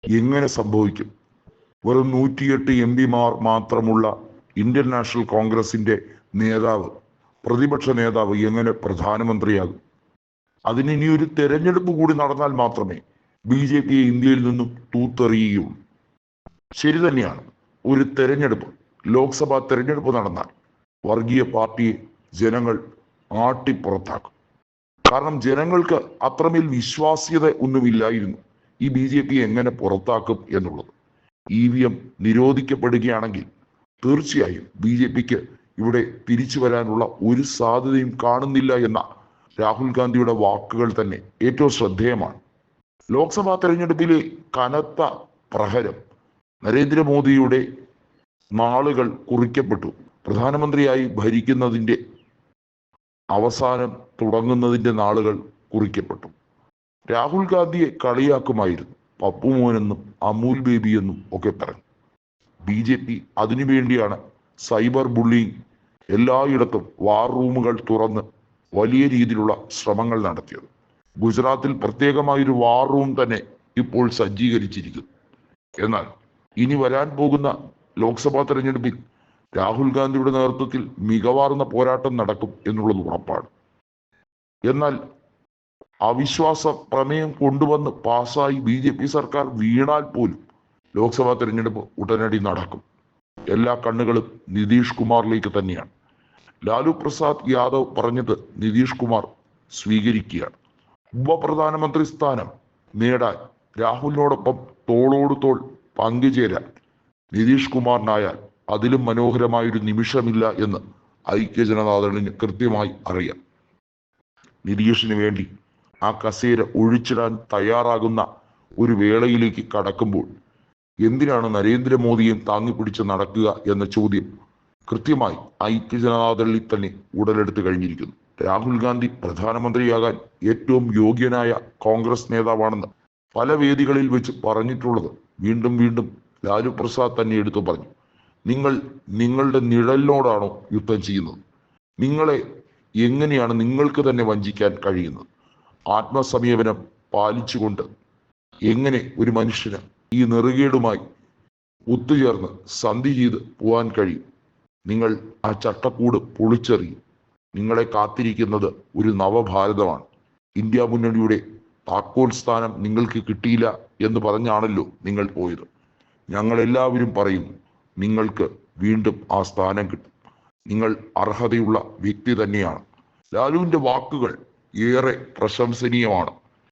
എങ്ങനെ സംഭവിക്കും? വെറും 108 MP മാത്രമുള്ള ഇന്ത്യൻ നാഷണൽ കോൺഗ്രസിന്റെ നേതാവ്, പ്രതിപക്ഷ നേതാവ് എങ്ങനെ പ്രധാനമന്ത്രിയാകും? അതിന് ഇനി ഒരു തെരഞ്ഞെടുപ്പ് കൂടി നടന്നാൽ മാത്രമേ BJP ഇന്ത്യയിൽ നിന്നും തൂത്തെറിയുകയുള്ളൂ. ശരി തന്നെയാണ്, ഒരു തെരഞ്ഞെടുപ്പ്, ലോക്സഭാ തെരഞ്ഞെടുപ്പ് നടന്നാൽ വർഗീയ പാർട്ടിയെ ജനങ്ങൾ ആട്ടിപ്പുറത്താക്കും. കാരണം ജനങ്ങൾക്ക് അത്രമേൽ വിശ്വാസ്യത ഒന്നുമില്ലായിരുന്നു ഈ BJP എങ്ങനെ പുറത്താക്കും എന്നുള്ളത്. EVM നിരോധിക്കപ്പെടുകയാണെങ്കിൽ തീർച്ചയായും BJPക്ക് ഇവിടെ തിരിച്ചു വരാനുള്ള ഒരു സാധ്യതയും കാണുന്നില്ല എന്ന രാഹുൽ ഗാന്ധിയുടെ വാക്കുകൾ തന്നെ ഏറ്റവും ശ്രദ്ധേയമാണ്. ലോക്സഭാ തെരഞ്ഞെടുപ്പിലെ കനത്ത പ്രഹരം നരേന്ദ്രമോദിയുടെ നാളുകൾ കുറിക്കപ്പെട്ടു. പ്രധാനമന്ത്രിയായി ഭരിക്കുന്നതിൻ്റെ അവസാനം തുടങ്ങുന്നതിൻ്റെ നാളുകൾ കുറിക്കപ്പെട്ടു. രാഹുൽ ഗാന്ധിയെ കളിയാക്കുമായിരുന്നു, പപ്പുമോനെന്നും അമൂൽ ബേബി എന്നും ഒക്കെ പറഞ്ഞു. BJP അതിനുവേണ്ടിയാണ് സൈബർ ബുള്ളിങ് എല്ലായിടത്തും വാർ റൂമുകൾ തുറന്ന് വലിയ രീതിയിലുള്ള ശ്രമങ്ങൾ നടത്തിയത്. ഗുജറാത്തിൽ പ്രത്യേകമായൊരു വാർ റൂം തന്നെ ഇപ്പോൾ സജ്ജീകരിച്ചിരിക്കുന്നു. എന്നാൽ ഇനി വരാൻ പോകുന്ന ലോക്സഭാ തെരഞ്ഞെടുപ്പിൽ രാഹുൽ ഗാന്ധിയുടെ നേതൃത്വത്തിൽ മികവാർന്ന പോരാട്ടം നടക്കും എന്നുള്ളത് ഉറപ്പാണ്. എന്നാൽ അവിശ്വാസ പ്രമേയം കൊണ്ടുവന്ന് പാസ്സായി BJP സർക്കാർ വീണാൽ പോലും ലോക്സഭാ തെരഞ്ഞെടുപ്പ് ഉടനടി നടക്കും. എല്ലാ കണ്ണുകളും നിതീഷ് കുമാറിലേക്ക് തന്നെയാണ്. ലാലു പ്രസാദ് യാദവ് പറഞ്ഞത് നിതീഷ് കുമാർ സ്വീകരിക്കുകയാണ്. ഉപപ്രധാനമന്ത്രി സ്ഥാനം നേടാൻ രാഹുലിനോടൊപ്പം തോളോട് തോൾ പങ്കുചേരാൻ നിതീഷ് കുമാറിനായാൽ അതിലും മനോഹരമായൊരു നിമിഷമില്ല എന്ന് ഐക്യജനതാദളിന് കൃത്യമായി അറിയാം. നിതീഷിന് വേണ്ടി ആ കസേര ഒഴിച്ചിടാൻ തയ്യാറാകുന്ന ഒരു വേളയിലേക്ക് കടക്കുമ്പോൾ എന്തിനാണ് നരേന്ദ്രമോദിയെ താങ്ങിപ്പിടിച്ച് നടക്കുക എന്ന ചോദ്യം കൃത്യമായി ഐക്യജനതാദളിൽ തന്നെ ഉടലെടുത്ത് കഴിഞ്ഞിരിക്കുന്നു. രാഹുൽ ഗാന്ധി പ്രധാനമന്ത്രിയാകാൻ ഏറ്റവും യോഗ്യനായ കോൺഗ്രസ് നേതാവാണെന്ന് പല വേദികളിൽ വെച്ച് പറഞ്ഞിട്ടുള്ളത് വീണ്ടും വീണ്ടും ലാലു പ്രസാദ് തന്നെ എടുത്തു പറഞ്ഞു. നിങ്ങൾ നിങ്ങളുടെ നിഴലിനോടാണോ യുദ്ധം ചെയ്യുന്നത്? നിങ്ങളെ എങ്ങനെയാണ് നിങ്ങൾക്ക് തന്നെ വഞ്ചിക്കാൻ കഴിയുന്നത്? ആത്മസംയമനം പാലിച്ചുകൊണ്ട് എങ്ങനെ ഒരു മനുഷ്യന് ഈ നെറുകേടുമായി ഒത്തുചേർന്ന് സന്ധി ചെയ്ത് പോകാൻ കഴിയും? നിങ്ങൾ ആ ചട്ടക്കൂട് പൊളിച്ചെറിയും. നിങ്ങളെ കാത്തിരിക്കുന്നത് ഒരു നവഭാരതമാണ്. ഇന്ത്യ മുന്നണിയുടെ താക്കോൽ സ്ഥാനം നിങ്ങൾക്ക് കിട്ടിയില്ല എന്ന് പറഞ്ഞാണല്ലോ നിങ്ങൾ പോയത്. ഞങ്ങളെല്ലാവരും പറയുന്നു, നിങ്ങൾക്ക് വീണ്ടും ആ സ്ഥാനം കിട്ടും. നിങ്ങൾ അർഹതയുള്ള വ്യക്തി തന്നെയാണ്. ലാലുവിൻ്റെ വാക്കുകൾ ഏറെ പ്രശംസനീയമാണ്.